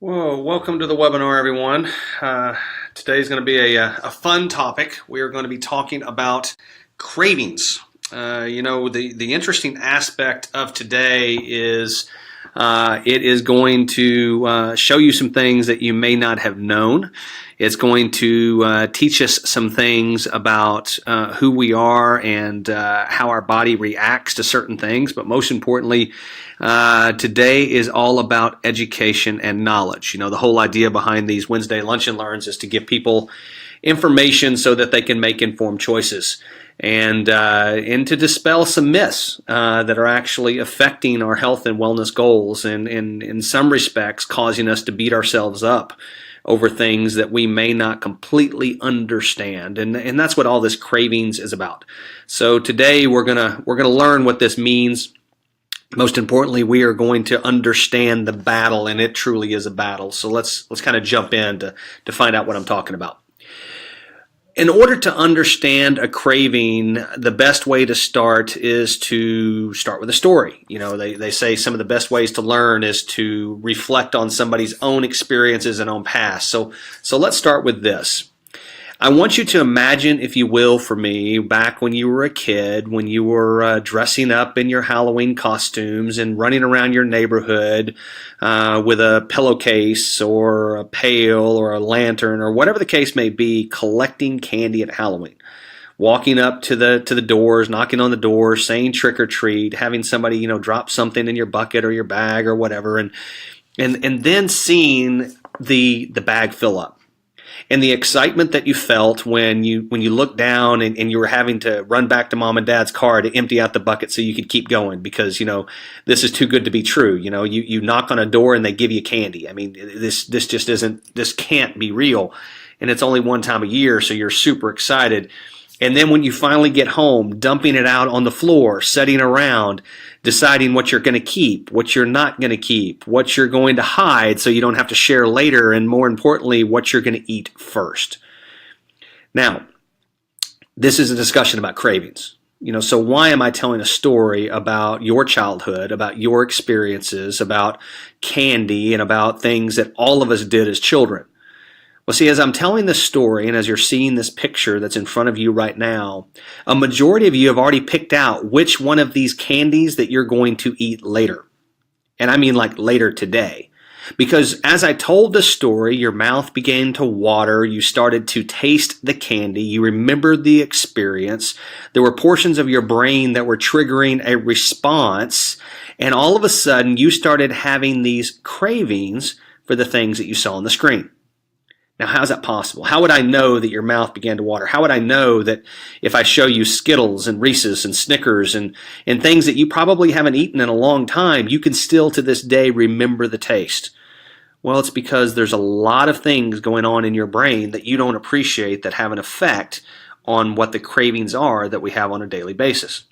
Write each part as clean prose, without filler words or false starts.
Whoa, welcome to the webinar, everyone. Today's going to be a fun topic. We are going to be talking about cravings. The interesting aspect of today is it is going to show you some things that you may not have known. It's going to teach us some things about who we are and how our body reacts to certain things. But most importantly, today is all about education and knowledge. The whole idea behind these Wednesday Lunch and Learns is to give people information so that they can make informed choices and to dispel some myths that are actually affecting our health and wellness goals and in some respects causing us to beat ourselves up over things that we may not completely understand, and that's what all this cravings is about. So today we're gonna learn what this means. Most importantly, we are going to understand the battle, and it truly is a battle. So let's kind of jump in to find out what I'm talking about. In order to understand a craving, the best way to start is to start with a story. They say some of the best ways to learn is to reflect on somebody's own experiences and own past. So let's start with this. I want you to imagine, if you will, for me, back when you were a kid, when you were dressing up in your Halloween costumes and running around your neighborhood with a pillowcase or a pail or a lantern or whatever the case may be, collecting candy at Halloween. Walking up to the doors, knocking on the doors, saying trick or treat, having somebody drop something in your bucket or your bag or whatever, and then seeing the bag fill up. And the excitement that you felt when you looked down and you were having to run back to mom and dad's car to empty out the bucket so you could keep going because this is too good to be true. You knock on a door and they give you candy. I mean, this just isn't, this can't be real, and it's only one time a year, so you're super excited. And then when you finally get home, dumping it out on the floor, sitting around, deciding what you're going to keep, what you're not going to keep, what you're going to hide so you don't have to share later, and more importantly, what you're going to eat first. Now, this is a discussion about cravings. So why am I telling a story about your childhood, about your experiences, about candy, and about things that all of us did as children? Well, see, as I'm telling this story and as you're seeing this picture that's in front of you right now, a majority of you have already picked out which one of these candies that you're going to eat later. And I mean like later today. Because as I told the story, your mouth began to water, you started to taste the candy, you remembered the experience, there were portions of your brain that were triggering a response, and all of a sudden you started having these cravings for the things that you saw on the screen. Now, how is that possible? How would I know that your mouth began to water? How would I know that if I show you Skittles and Reese's and Snickers and things that you probably haven't eaten in a long time, you can still to this day remember the taste? Well, it's because there's a lot of things going on in your brain that you don't appreciate that have an effect on what the cravings are that we have on a daily basis.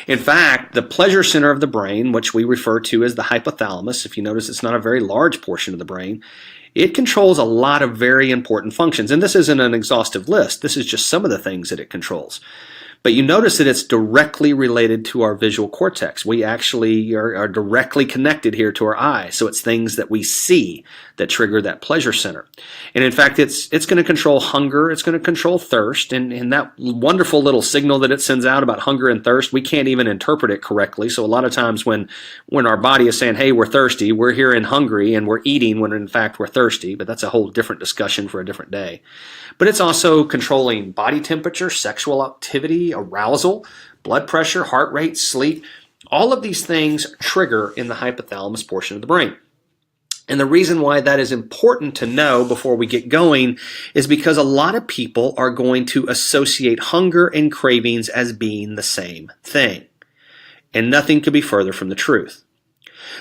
In fact, the pleasure center of the brain, which we refer to as the hypothalamus, if you notice it's not a very large portion of the brain, it controls a lot of very important functions. And this isn't an exhaustive list. This is just some of the things that it controls. But you notice that it's directly related to our visual cortex. We actually are directly connected here to our eyes. So it's things that we see that trigger that pleasure center. And in fact, it's going to control hunger. It's going to control thirst. And that wonderful little signal that it sends out about hunger and thirst, we can't even interpret it correctly. So a lot of times when our body is saying, hey, we're thirsty, we're hearing hungry and we're eating when in fact we're thirsty. But that's a whole different discussion for a different day. But it's also controlling body temperature, sexual activity, arousal, blood pressure, heart rate, sleep. All of these things trigger in the hypothalamus portion of the brain. And the reason why that is important to know before we get going is because a lot of people are going to associate hunger and cravings as being the same thing. And nothing could be further from the truth.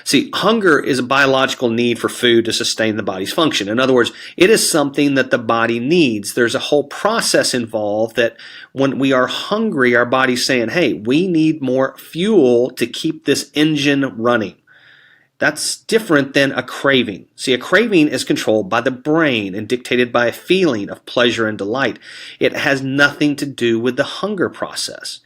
See, hunger is a biological need for food to sustain the body's function. In other words, it is something that the body needs. There's a whole process involved that when we are hungry, our body's saying, hey, we need more fuel to keep this engine running. That's different than a craving. See, a craving is controlled by the brain and dictated by a feeling of pleasure and delight. It has nothing to do with the hunger process.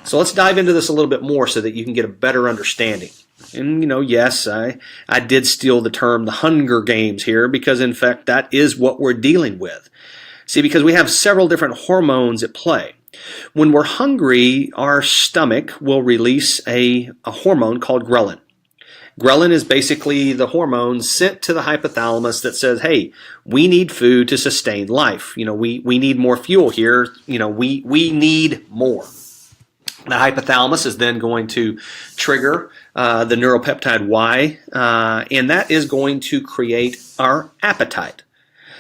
So let's dive into this a little bit more so that you can get a better understanding. And, yes, I did steal the term the Hunger Games here because, in fact, that is what we're dealing with. See, because we have several different hormones at play. When we're hungry, our stomach will release a hormone called ghrelin. Ghrelin is basically the hormone sent to the hypothalamus that says, hey, we need food to sustain life. We need more fuel here. We need more. The hypothalamus is then going to trigger the neuropeptide Y, and that is going to create our appetite.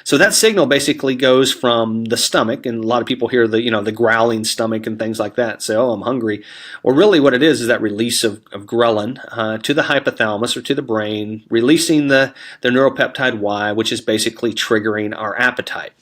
So that signal basically goes from the stomach, and a lot of people hear the growling stomach and things like that, say, oh, I'm hungry. Well, really what it is that release of ghrelin to the hypothalamus or to the brain, releasing the neuropeptide Y, which is basically triggering our appetite.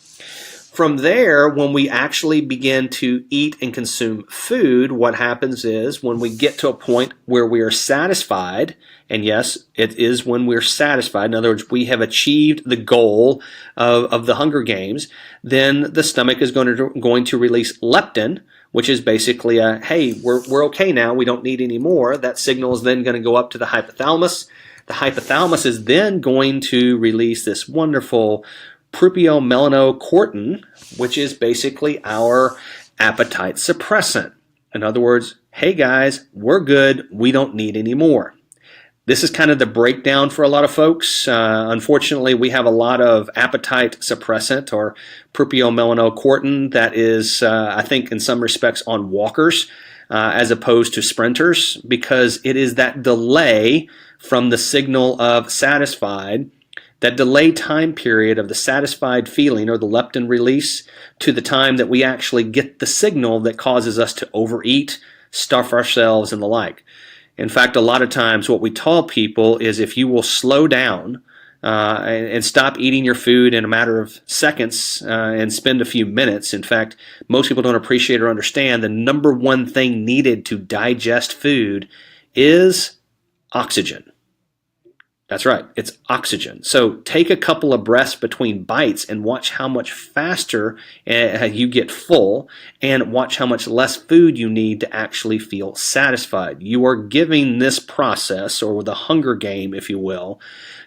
From there, when we actually begin to eat and consume food, what happens is when we get to a point where we are satisfied, and yes, it is when we're satisfied, in other words, we have achieved the goal of the Hunger Games, then the stomach is going to release leptin, which is basically a, hey, we're okay now, we don't need any more. That signal is then going to go up to the hypothalamus. The hypothalamus is then going to release this wonderful propionmelanocortin, which is basically our appetite suppressant. In other words, hey guys, we're good, we don't need any more. This is kind of the breakdown for a lot of folks. Unfortunately, we have a lot of appetite suppressant or propionmelanocortin that is, I think, in some respects on walkers as opposed to sprinters, because it is that delay from the signal of satisfied, that delay time period of the satisfied feeling or the leptin release to the time that we actually get the signal that causes us to overeat, stuff ourselves, and the like. In fact, a lot of times what we tell people is if you will slow down and stop eating your food in a matter of seconds and spend a few minutes. In fact, most people don't appreciate or understand the number one thing needed to digest food is oxygen. That's right, it's oxygen. So take a couple of breaths between bites and watch how much faster you get full, and watch how much less food you need to actually feel satisfied. You are giving this process, or the hunger game, if you will,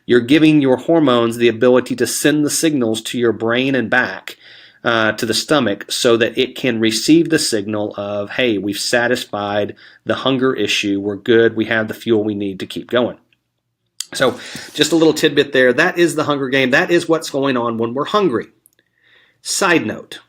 you're giving your hormones the ability to send the signals to your brain and back to the stomach so that it can receive the signal of, hey, we've satisfied the hunger issue, we're good, we have the fuel we need to keep going. So just a little tidbit there. That is the hunger game. That is what's going on when we're hungry. Side note,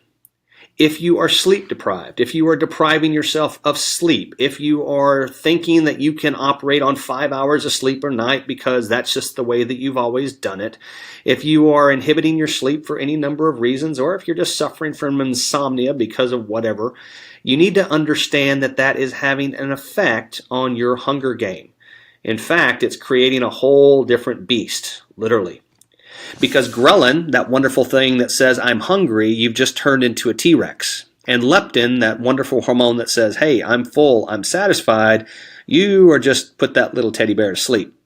if you are sleep deprived, if you are depriving yourself of sleep, if you are thinking that you can operate on 5 hours of sleep a night because that's just the way that you've always done it, if you are inhibiting your sleep for any number of reasons, or if you're just suffering from insomnia because of whatever, you need to understand that that is having an effect on your hunger game. In fact, it's creating a whole different beast, literally. Because ghrelin, that wonderful thing that says, I'm hungry, you've just turned into a T-Rex. And leptin, that wonderful hormone that says, hey, I'm full, I'm satisfied, you are just put that little teddy bear to sleep.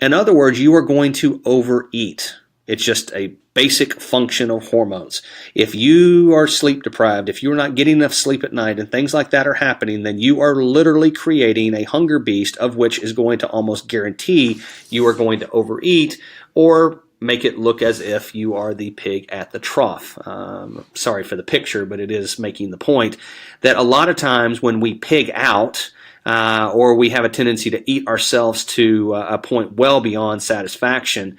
In other words, you are going to overeat. It's just a basic function of hormones. If you are sleep deprived, if you're not getting enough sleep at night and things like that are happening, then you are literally creating a hunger beast of which is going to almost guarantee you are going to overeat or make it look as if you are the pig at the trough. Sorry for the picture, but it is making the point that a lot of times when we pig out, or we have a tendency to eat ourselves to a point well beyond satisfaction,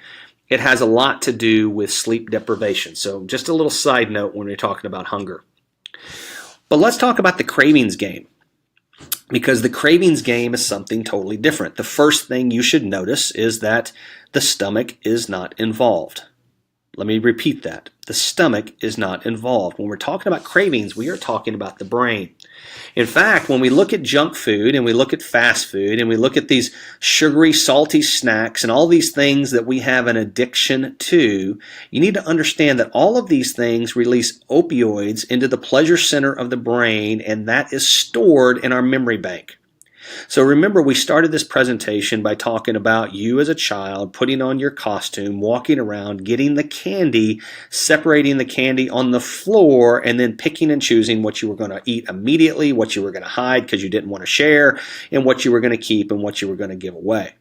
it has a lot to do with sleep deprivation. So just a little side note when we're talking about hunger. But let's talk about the cravings game, because the cravings game is something totally different. The first thing you should notice is that the stomach is not involved. Let me repeat that. The stomach is not involved. When we're talking about cravings, we are talking about the brain. In fact, when we look at junk food and we look at fast food and we look at these sugary, salty snacks and all these things that we have an addiction to, you need to understand that all of these things release opioids into the pleasure center of the brain, and that is stored in our memory bank. So remember, we started this presentation by talking about you as a child putting on your costume, walking around, getting the candy, separating the candy on the floor, and then picking and choosing what you were going to eat immediately, what you were going to hide because you didn't want to share, and what you were going to keep and what you were going to give away.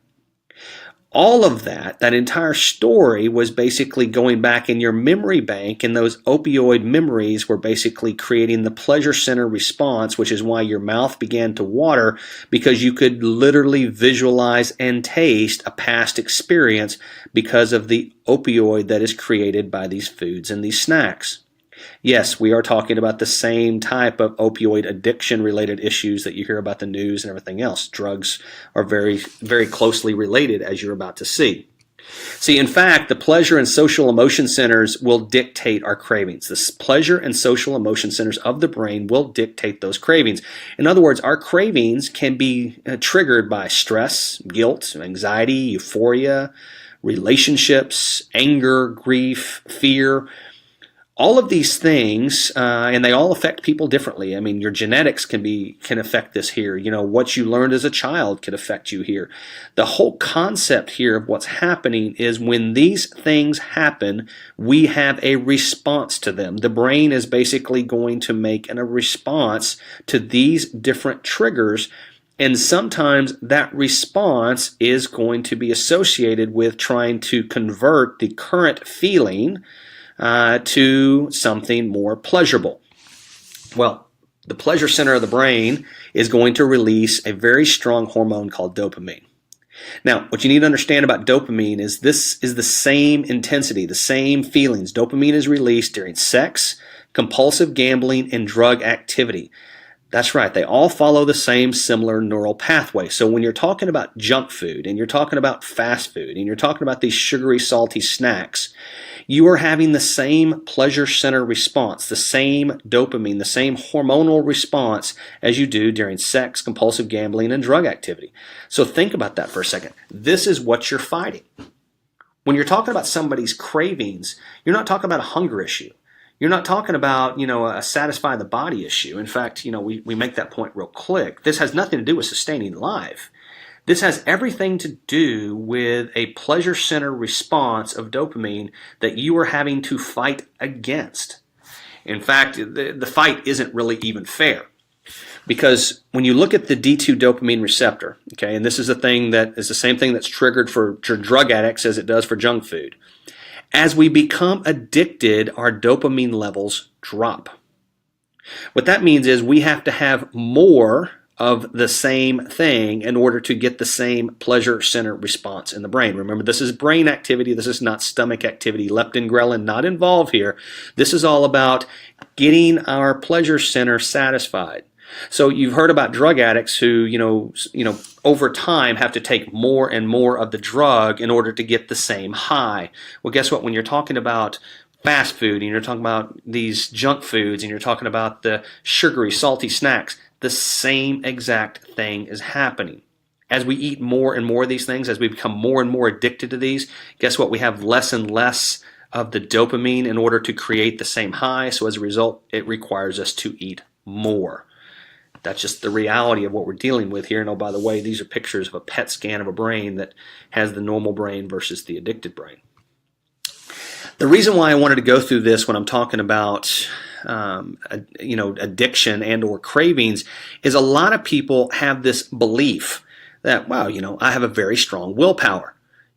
all of that entire story was basically going back in your memory bank, and those opioid memories were basically creating the pleasure center response, which is why your mouth began to water, because you could literally visualize and taste a past experience because of the opioid that is created by these foods and these snacks. Yes, we are talking about the same type of opioid addiction related issues that you hear about the news and everything else. Drugs are very, very closely related, as you're about to see. See, in fact, the pleasure and social emotion centers will dictate our cravings. The pleasure and social emotion centers of the brain will dictate those cravings. In other words, our cravings can be triggered by stress, guilt, anxiety, euphoria, relationships, anger, grief, fear. All of these things, and they all affect people differently. I mean, your genetics can affect this here. You know, what you learned as a child can affect you here. The whole concept here of what's happening is when these things happen, we have a response to them. The brain is basically going to make a response to these different triggers, and sometimes that response is going to be associated with trying to convert the current feeling to something more pleasurable. Well, the pleasure center of the brain is going to release a very strong hormone called dopamine. Now, what you need to understand about dopamine is this is the same intensity, the same feelings. Dopamine is released during sex, compulsive gambling, and drug activity. That's right, they all follow the same similar neural pathway. So when you're talking about junk food, and you're talking about fast food, and you're talking about these sugary, salty snacks, you are having the same pleasure center response, the same dopamine, the same hormonal response as you do during sex, compulsive gambling, and drug activity. So think about that for a second. This is what you're fighting. When you're talking about somebody's cravings, you're not talking about a hunger issue. You're not talking about, a satisfy the body issue. In fact, we make that point real quick. This has nothing to do with sustaining life. This has everything to do with a pleasure center response of dopamine that you are having to fight against. In fact, the fight isn't really even fair. Because when you look at the D2 dopamine receptor, okay, and this is a thing that is the same thing that's triggered for drug addicts as it does for junk food. As we become addicted, our dopamine levels drop. What that means is we have to have more of the same thing in order to get the same pleasure center response in the brain. Remember, this is brain activity. This is not stomach activity. Leptin, ghrelin, not involved here. This is all about getting our pleasure center satisfied. So you've heard about drug addicts who, over time have to take more and more of the drug in order to get the same high. Well, guess what? When you're talking about fast food and you're talking about these junk foods and you're talking about the sugary, salty snacks, the same exact thing is happening. As we eat more and more of these things, as we become more and more addicted to these, guess what? We have less and less of the dopamine in order to create the same high. So as a result, it requires us to eat more. That's just the reality of what we're dealing with here. And oh, by the way, these are pictures of a PET scan of a brain that has the normal brain versus the addicted brain. The reason why I wanted to go through this when I'm talking about addiction and or cravings is a lot of people have this belief that, wow, I have a very strong willpower.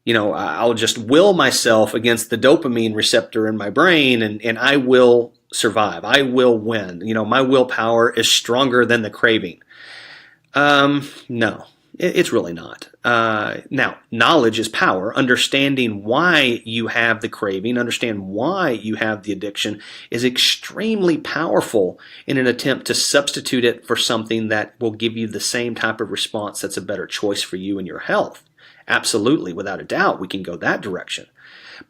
I'll just will myself against the dopamine receptor in my brain and I will survive. I will win. My willpower is stronger than the craving. No, it's really not. Now, knowledge is power. Understanding why you have the craving, understand why you have the addiction is extremely powerful in an attempt to substitute it for something that will give you the same type of response that's a better choice for you and your health. Absolutely, without a doubt, we can go that direction.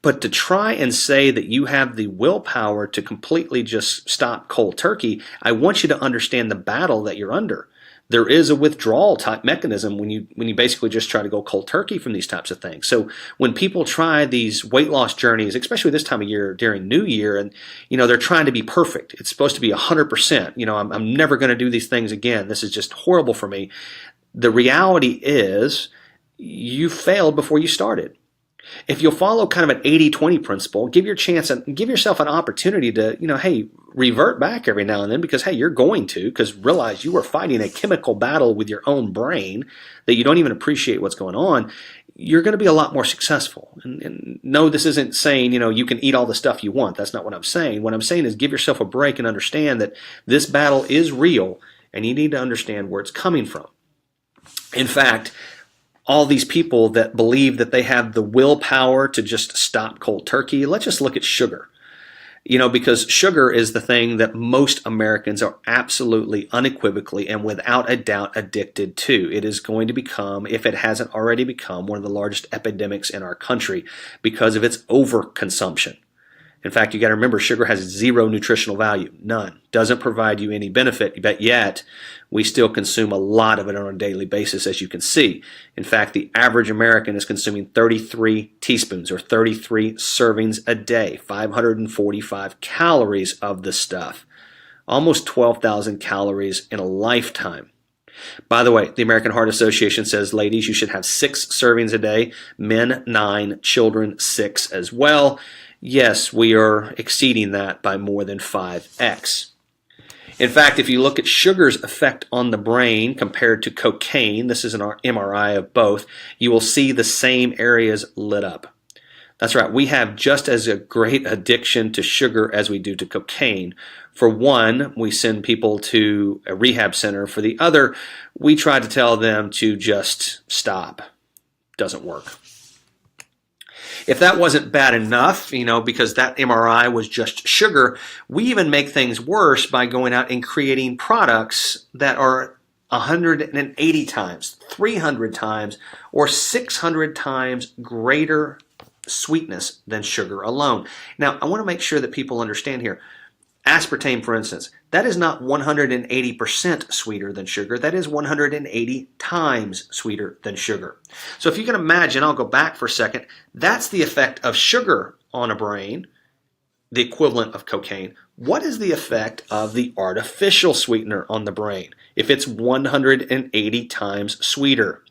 But to try and say that you have the willpower to completely just stop cold turkey, I want you to understand the battle that you're under. There is a withdrawal type mechanism when you basically just try to go cold turkey from these types of things. So when people try these weight loss journeys, especially this time of year during New Year, and they're trying to be perfect. It's supposed to be 100%. I'm never going to do these things again. This is just horrible for me. The reality is you failed before you started. If you'll follow kind of an 80-20 principle, give yourself an opportunity to, revert back every now and then because, you're going to, because realize you are fighting a chemical battle with your own brain that you don't even appreciate what's going on. you're going to be a lot more successful. And no, this isn't saying, you can eat all the stuff you want. That's not what I'm saying. What I'm saying is give yourself a break and understand that this battle is real, and you need to understand where it's coming from. In fact, all these people that believe that they have the willpower to just stop cold turkey, let's just look at sugar. Because sugar is the thing that most Americans are absolutely, unequivocally, and without a doubt addicted to. It is going to become, if it hasn't already become, one of the largest epidemics in our country because of its overconsumption. In fact, you got to remember, sugar has zero nutritional value, none. Doesn't provide you any benefit, but yet we still consume a lot of it on a daily basis, as you can see. In fact, the average American is consuming 33 teaspoons or 33 servings a day, 545 calories of the stuff, almost 12,000 calories in a lifetime. By the way, the American Heart Association says, ladies, you should have 6 servings a day, men 9, children 6 as well. Yes, we are exceeding that by more than 5x. In fact, if you look at sugar's effect on the brain compared to cocaine, this is an MRI of both, you will see the same areas lit up. That's right, we have just as a great addiction to sugar as we do to cocaine. For one, we send people to a rehab center. For the other, we try to tell them to just stop. Doesn't work. If that wasn't bad enough, because that MRI was just sugar, we even make things worse by going out and creating products that are 180 times, 300 times, or 600 times greater sweetness than sugar alone. Now, I want to make sure that people understand here. Aspartame, for instance, that is not 180% sweeter than sugar. That is 180 times sweeter than sugar. So if you can imagine, I'll go back for a second, that's the effect of sugar on a brain, the equivalent of cocaine. What is the effect of the artificial sweetener on the brain if it's 180 times sweeter?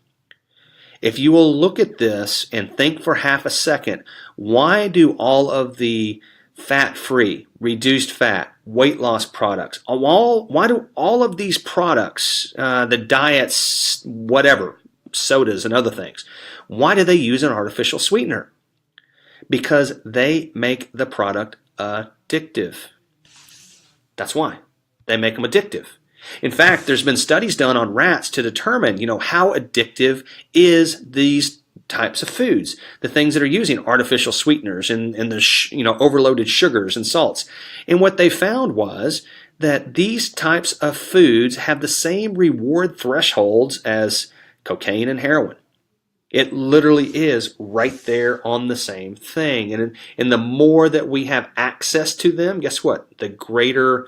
If you will look at this and think for half a second, why do all of the fat-free, reduced fat, weight loss products, why do all of these products, the diets, whatever, sodas and other things, why do they use an artificial sweetener? Because they make the product addictive. That's why. They make them addictive. In fact, there's been studies done on rats to determine, how addictive is these types of foods, the things that are using artificial sweeteners and the overloaded sugars and salts. And what they found was that these types of foods have the same reward thresholds as cocaine and heroin. It literally is right there on the same thing. And the more that we have access to them, guess what? The greater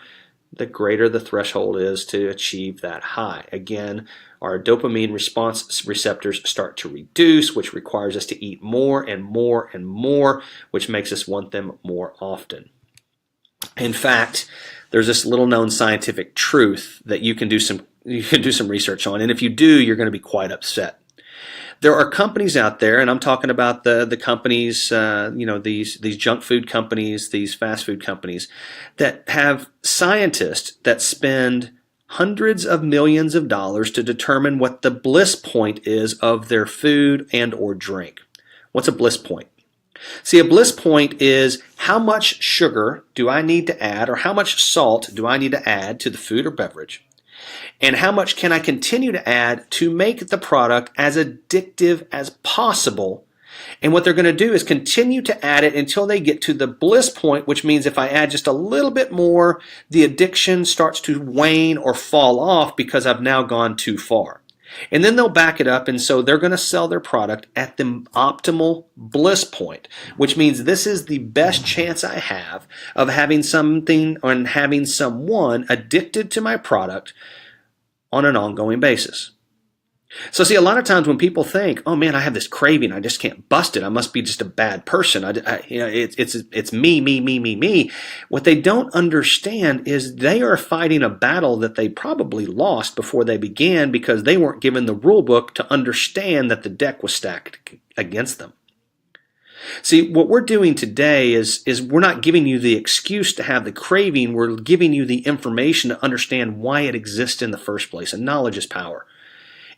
the threshold is to achieve that high. Again, our dopamine response receptors start to reduce, which requires us to eat more and more and more, which makes us want them more often. In fact, there's this little known scientific truth that you can do some research on, and if you do, you're going to be quite upset. There are companies out there, and I'm talking about the companies, these junk food companies, these fast food companies, that have scientists that spend hundreds of millions of dollars to determine what the bliss point is of their food and or drink. What's a bliss point? See, a bliss point is how much sugar do I need to add, or how much salt do I need to add to the food or beverage, and how much can I continue to add to make the product as addictive as possible. And what they're going to do is continue to add it until they get to the bliss point, which means if I add just a little bit more, the addiction starts to wane or fall off because I've now gone too far. And then they'll back it up, and so they're going to sell their product at the optimal bliss point, which means this is the best chance I have of having something and having someone addicted to my product on an ongoing basis. So see, a lot of times when people think, oh man, I have this craving, I just can't bust it, I must be just a bad person, it's me. What they don't understand is they are fighting a battle that they probably lost before they began because they weren't given the rule book to understand that the deck was stacked against them. See, what we're doing today is we're not giving you the excuse to have the craving, we're giving you the information to understand why it exists in the first place, and knowledge is power.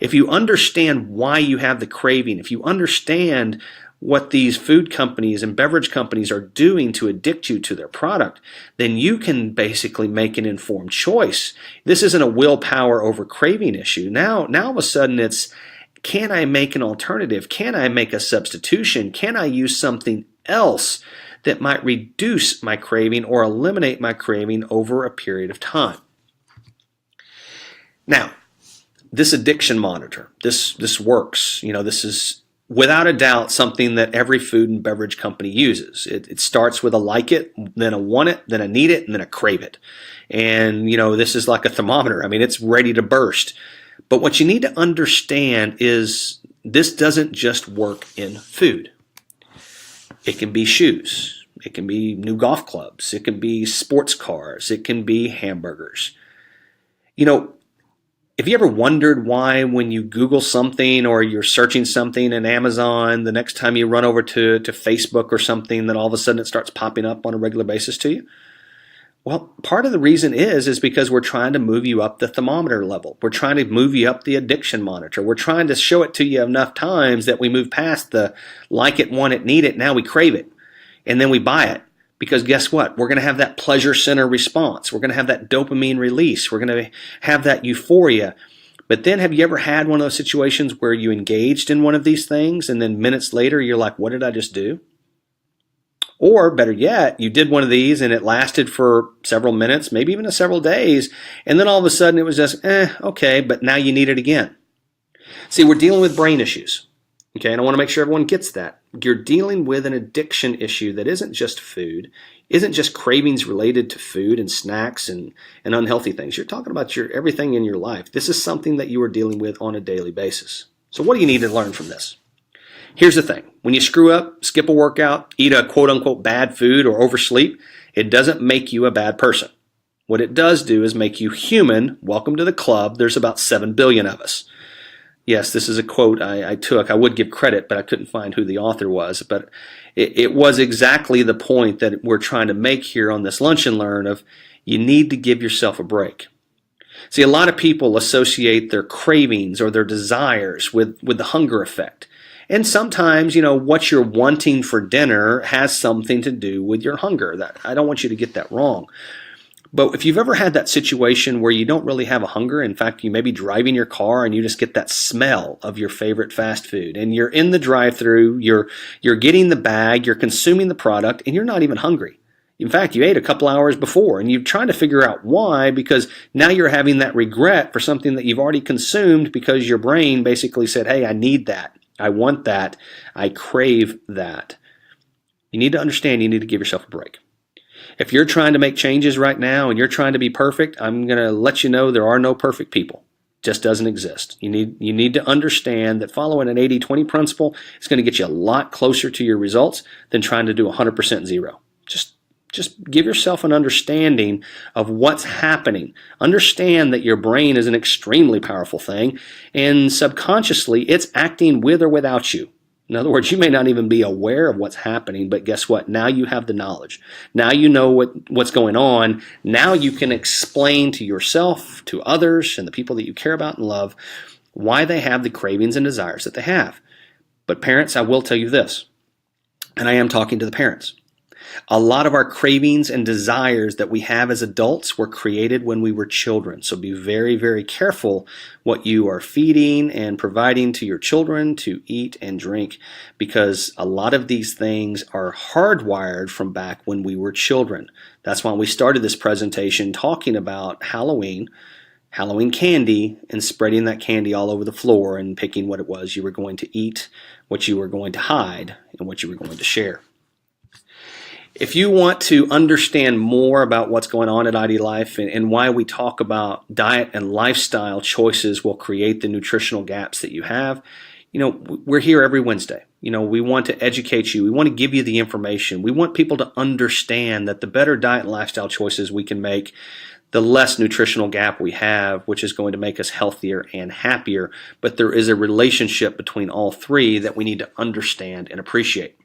If you understand why you have the craving, if you understand what these food companies and beverage companies are doing to addict you to their product, then you can basically make an informed choice. This isn't a willpower over craving issue. Now all of a sudden it's, can I make an alternative? Can I make a substitution? Can I use something else that might reduce my craving or eliminate my craving over a period of time? Now, this addiction monitor, this works. This is without a doubt something that every food and beverage company uses. It starts with a like it, then a want it, then a need it, and then a crave it. And this is like a thermometer. I mean, it's ready to burst. But what you need to understand is this doesn't just work in food. It can be shoes. It can be new golf clubs. It can be sports cars. It can be hamburgers. Have you ever wondered why when you Google something or you're searching something in Amazon, the next time you run over to Facebook or something, that all of a sudden it starts popping up on a regular basis to you? Well, part of the reason is because we're trying to move you up the thermometer level. We're trying to move you up the addiction monitor. We're trying to show it to you enough times that we move past the like it, want it, need it. Now we crave it. And then we buy it. Because guess what? We're going to have that pleasure center response. We're going to have that dopamine release. We're going to have that euphoria. But then have you ever had one of those situations where you engaged in one of these things and then minutes later you're like, what did I just do? Or better yet, you did one of these and it lasted for several minutes, maybe even several days, and then all of a sudden it was just, okay, but now you need it again. See, we're dealing with brain issues, okay, and I want to make sure everyone gets that. You're dealing with an addiction issue that isn't just food, isn't just cravings related to food and snacks and unhealthy things. You're talking about everything in your life. This is something that you are dealing with on a daily basis. So what do you need to learn from this? Here's the thing. When you screw up, skip a workout, eat a quote-unquote bad food, or oversleep, it doesn't make you a bad person. What it does do is make you human. Welcome to the club. There's about 7 billion of us. Yes, this is a quote I took. I would give credit, but I couldn't find who the author was. But it was exactly the point that we're trying to make here on this Lunch and Learn of you need to give yourself a break. See, a lot of people associate their cravings or their desires with the hunger effect. And sometimes, what you're wanting for dinner has something to do with your hunger. I don't want you to get that wrong. But if you've ever had that situation where you don't really have a hunger, in fact, you may be driving your car and you just get that smell of your favorite fast food, and you're in the drive-thru, you're getting the bag, you're consuming the product, and you're not even hungry. In fact, you ate a couple hours before, and you're trying to figure out why, because now you're having that regret for something that you've already consumed because your brain basically said, hey, I need that. I want that. I crave that. You need to understand you need to give yourself a break. If you're trying to make changes right now and you're trying to be perfect, I'm going to let you know there are no perfect people. It just doesn't exist. You need to understand that following an 80-20 principle is going to get you a lot closer to your results than trying to do 100% zero. Just give yourself an understanding of what's happening. Understand that your brain is an extremely powerful thing, and subconsciously it's acting with or without you. In other words, you may not even be aware of what's happening, but guess what? Now you have the knowledge. Now you know what's going on. Now you can explain to yourself, to others, and the people that you care about and love why they have the cravings and desires that they have. But parents, I will tell you this, and I am talking to the parents. A lot of our cravings and desires that we have as adults were created when we were children. So be very, very careful what you are feeding and providing to your children to eat and drink, because a lot of these things are hardwired from back when we were children. That's why we started this presentation talking about Halloween candy, and spreading that candy all over the floor and picking what it was you were going to eat, what you were going to hide, and what you were going to share. If you want to understand more about what's going on at ID Life and why we talk about diet and lifestyle choices will create the nutritional gaps that you have, we're here every Wednesday. We want to educate you. We want to give you the information. We want people to understand that the better diet and lifestyle choices we can make, the less nutritional gap we have, which is going to make us healthier and happier. But there is a relationship between all three that we need to understand and appreciate.